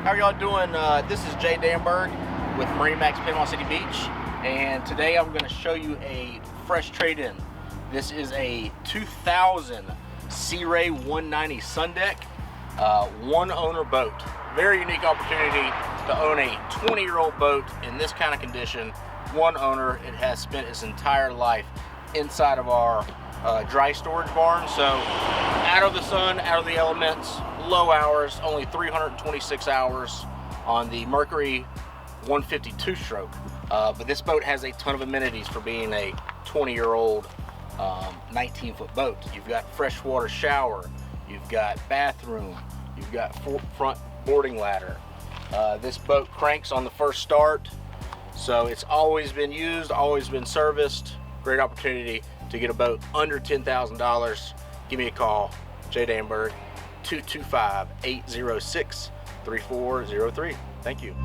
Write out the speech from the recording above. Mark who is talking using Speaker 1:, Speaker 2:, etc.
Speaker 1: How are y'all doing? This is Jay Danberg with MarineMax Panama City Beach, and today I'm going to show you a fresh trade-in. This is a 2000 Sea Ray 190 Sundeck, one owner boat. Very unique opportunity to own a 20-year-old boat in this kind of condition. One owner. It has spent its entire life inside of our dry storage barn, so out of the sun, out of the elements, low hours, only 326 hours on the Mercury 152 stroke. But this boat has a ton of amenities for being a 20-year-old 19-foot boat. You've got freshwater shower, you've got bathroom, you've got front boarding ladder. This boat cranks on the first start, so it's always been used, always been serviced. Great opportunity to get a boat under $10,000. Give me a call, Jay Danberg, 225-806-3403. Thank you.